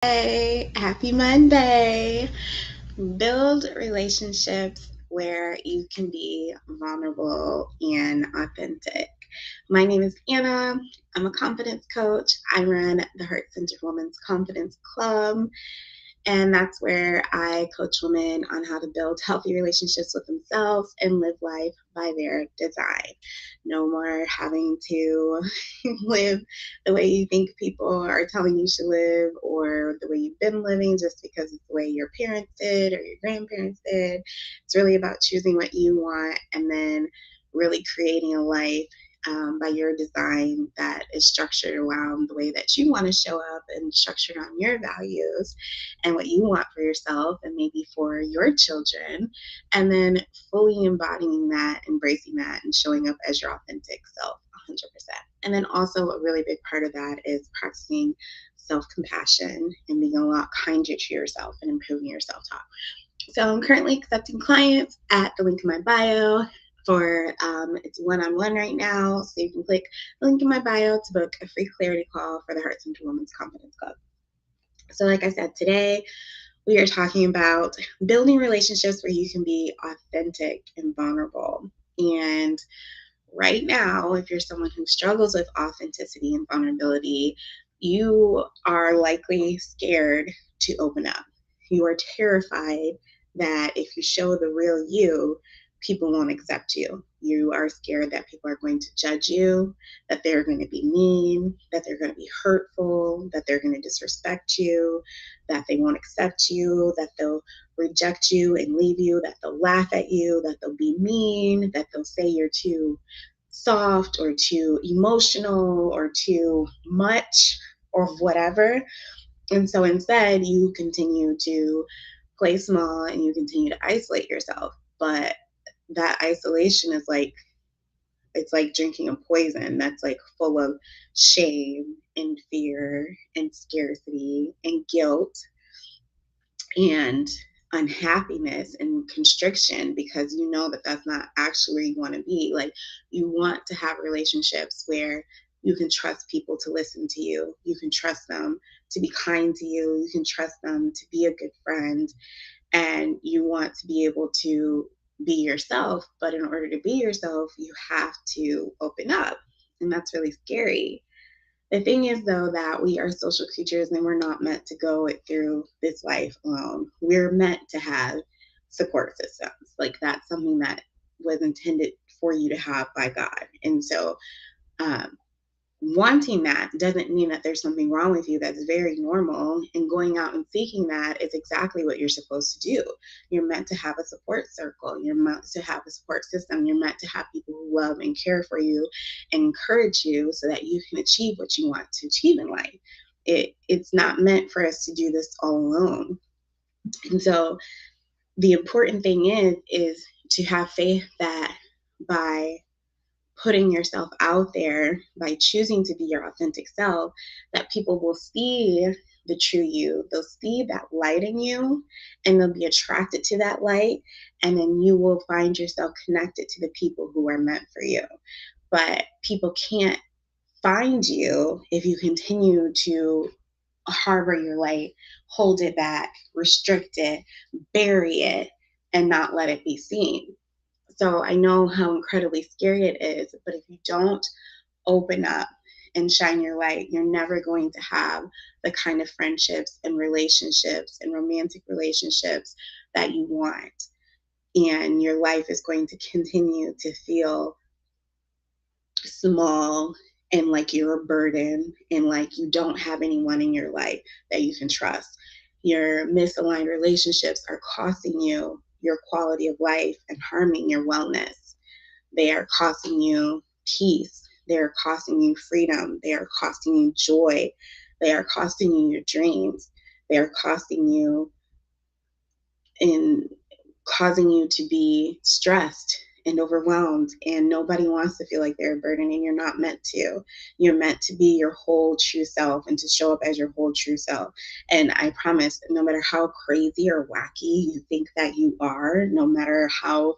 Hey, happy Monday. Build relationships where you can be vulnerable and authentic. My name is Anna. I'm a confidence coach. I run the Heart Centered Women's Confidence Club. And that's where I coach women on how to build healthy relationships with themselves and live life by their design. No more having to live the way you think people are telling you should live or the way you've been living just because it's the way your parents did or your grandparents did. It's really about choosing what you want and then really creating a life by your design that is structured around the way that you want to show up and structured on your values and what you want for yourself and maybe for your children, and then fully embodying that, embracing that, and showing up as your authentic self 100%. And then also, a really big part of that is practicing self compassion and being a lot kinder to yourself and improving your self talk. So I'm currently accepting clients at the link in my bio for it's one-on-one right now. So you can click the link in my bio to book a free clarity call for the Heart Centered Women's Confidence Club. So like I said, today we are talking about building relationships where you can be authentic and vulnerable. And right now, if you're someone who struggles with authenticity and vulnerability, you are likely scared to open up. You are terrified that if you show the real you, people won't accept you. You are scared that people are going to judge you, that they're going to be mean, that they're going to be hurtful, that they're going to disrespect you, that they won't accept you, that they'll reject you and leave you, that they'll laugh at you, that they'll be mean, that they'll say you're too soft or too emotional or too much or whatever. And so instead, you continue to play small and you continue to isolate yourself. But that isolation is like, it's like drinking a poison that's like full of shame and fear and scarcity and guilt and unhappiness and constriction, because you know that that's not actually where you want to be. Like, you want to have relationships where you can trust people to listen to you, you can trust them to be kind to you, you can trust them to be a good friend, and you want to be able to be yourself. But in order to be yourself, you have to open up, and that's really scary. The thing is, though, that we are social creatures and we're not meant to go it through this life alone. We're meant to have support systems. Like, that's something that was intended for you to have by God. And so, um, wanting that doesn't mean that there's something wrong with you. That's very normal. And going out and seeking that is exactly what you're supposed to do. You're meant to have a support circle. You're meant to have a support system. You're meant to have people who love and care for you and encourage you so that you can achieve what you want to achieve in life. It's not meant for us to do this all alone. And so the important thing is to have faith that by putting yourself out there, by choosing to be your authentic self, that people will see the true you. They'll see that light in you and they'll be attracted to that light. And then you will find yourself connected to the people who are meant for you. But people can't find you if you continue to harbor your light, hold it back, restrict it, bury it, and not let it be seen. So I know how incredibly scary it is, but if you don't open up and shine your light, you're never going to have the kind of friendships and relationships and romantic relationships that you want. And your life is going to continue to feel small and like you're a burden and like you don't have anyone in your life that you can trust. Your misaligned relationships are costing you your quality of life and harming your wellness. They are costing you peace. They are costing you freedom. They are costing you joy. They are costing you your dreams. They are costing you in causing you to be stressed and overwhelmed, and nobody wants to feel like they're a burden, and you're not meant to. You're meant to be your whole true self and to show up as your whole true self. And I promise, no matter how crazy or wacky you think that you are, no matter how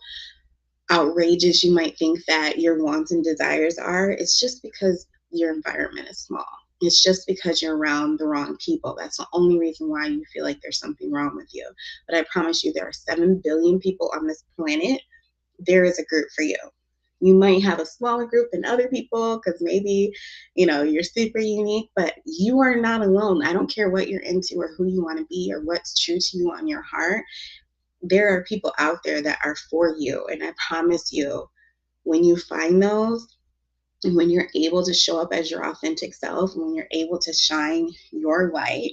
outrageous you might think that your wants and desires are, it's just because your environment is small. It's just because you're around the wrong people. That's the only reason why you feel like there's something wrong with you. But I promise you, there are 7 billion people on this planet. There is a group for you. You might have a smaller group than other people because maybe, you're super unique, but you are not alone. I don't care what you're into or who you want to be or what's true to you on your heart. There are people out there that are for you. And I promise you, when you find those, and when you're able to show up as your authentic self, when you're able to shine your light,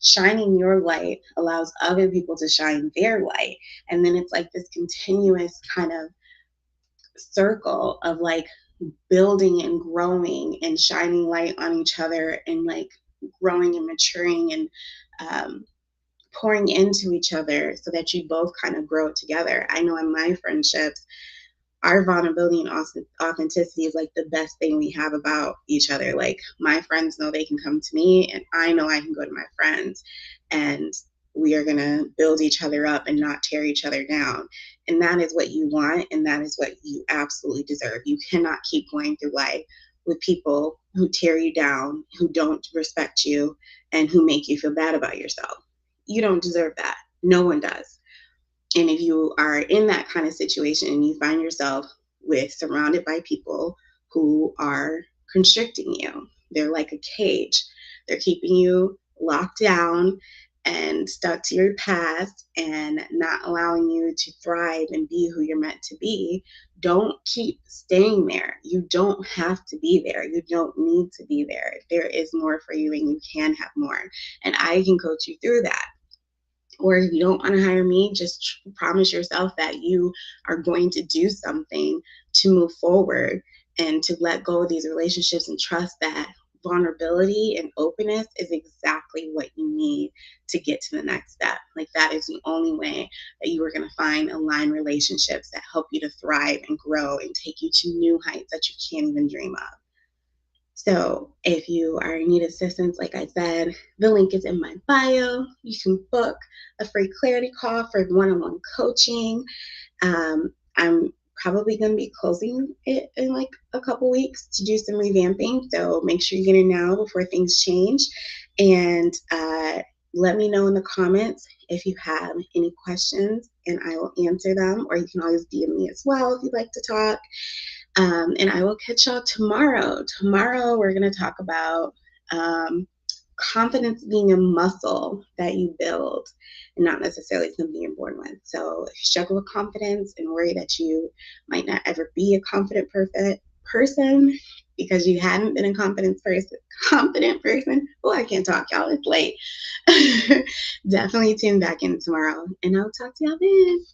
shining your light allows other people to shine their light. And then it's like this continuous kind of circle of like building and growing and shining light on each other and like growing and maturing and um, pouring into each other so that you both kind of grow together. I know in my friendships, our vulnerability and authenticity is like the best thing we have about each other. Like my friends know they can come to me and I know I can go to my friends, and we are going to build each other up and not tear each other down. And that is what you want, and that is what you absolutely deserve. You cannot keep going through life with people who tear you down, who don't respect you, and who make you feel bad about yourself. You don't deserve that. No one does. And if you are in that kind of situation and you find yourself surrounded by people who are constricting you, they're like a cage. They're keeping you locked down and stuck to your past and not allowing you to thrive and be who you're meant to be. Don't keep staying there. You don't have to be there. You don't need to be there. There is more for you and you can have more. And I can coach you through that. Or if you don't want to hire me, just promise yourself that you are going to do something to move forward and to let go of these relationships and trust that vulnerability and openness is exactly what you need to get to the next step. Like that is the only way that you are going to find aligned relationships that help you to thrive and grow and take you to new heights that you can't even dream of. So if you are in need of assistance, like I said, the link is in my bio. You can book a free clarity call for one-on-one coaching. I'm probably going to be closing it in like a couple weeks to do some revamping. So make sure you get in now before things change. And let me know in the comments if you have any questions and I will answer them. Or you can always DM me as well if you'd like to talk. And I will catch y'all tomorrow. Tomorrow, we're going to talk about confidence being a muscle that you build and not necessarily something you're born with. So if you struggle with confidence and worry that you might not ever be a confident person because you hadn't been a confident person. Oh, I can't talk, y'all. It's late. Definitely tune back in tomorrow, and I'll talk to y'all then.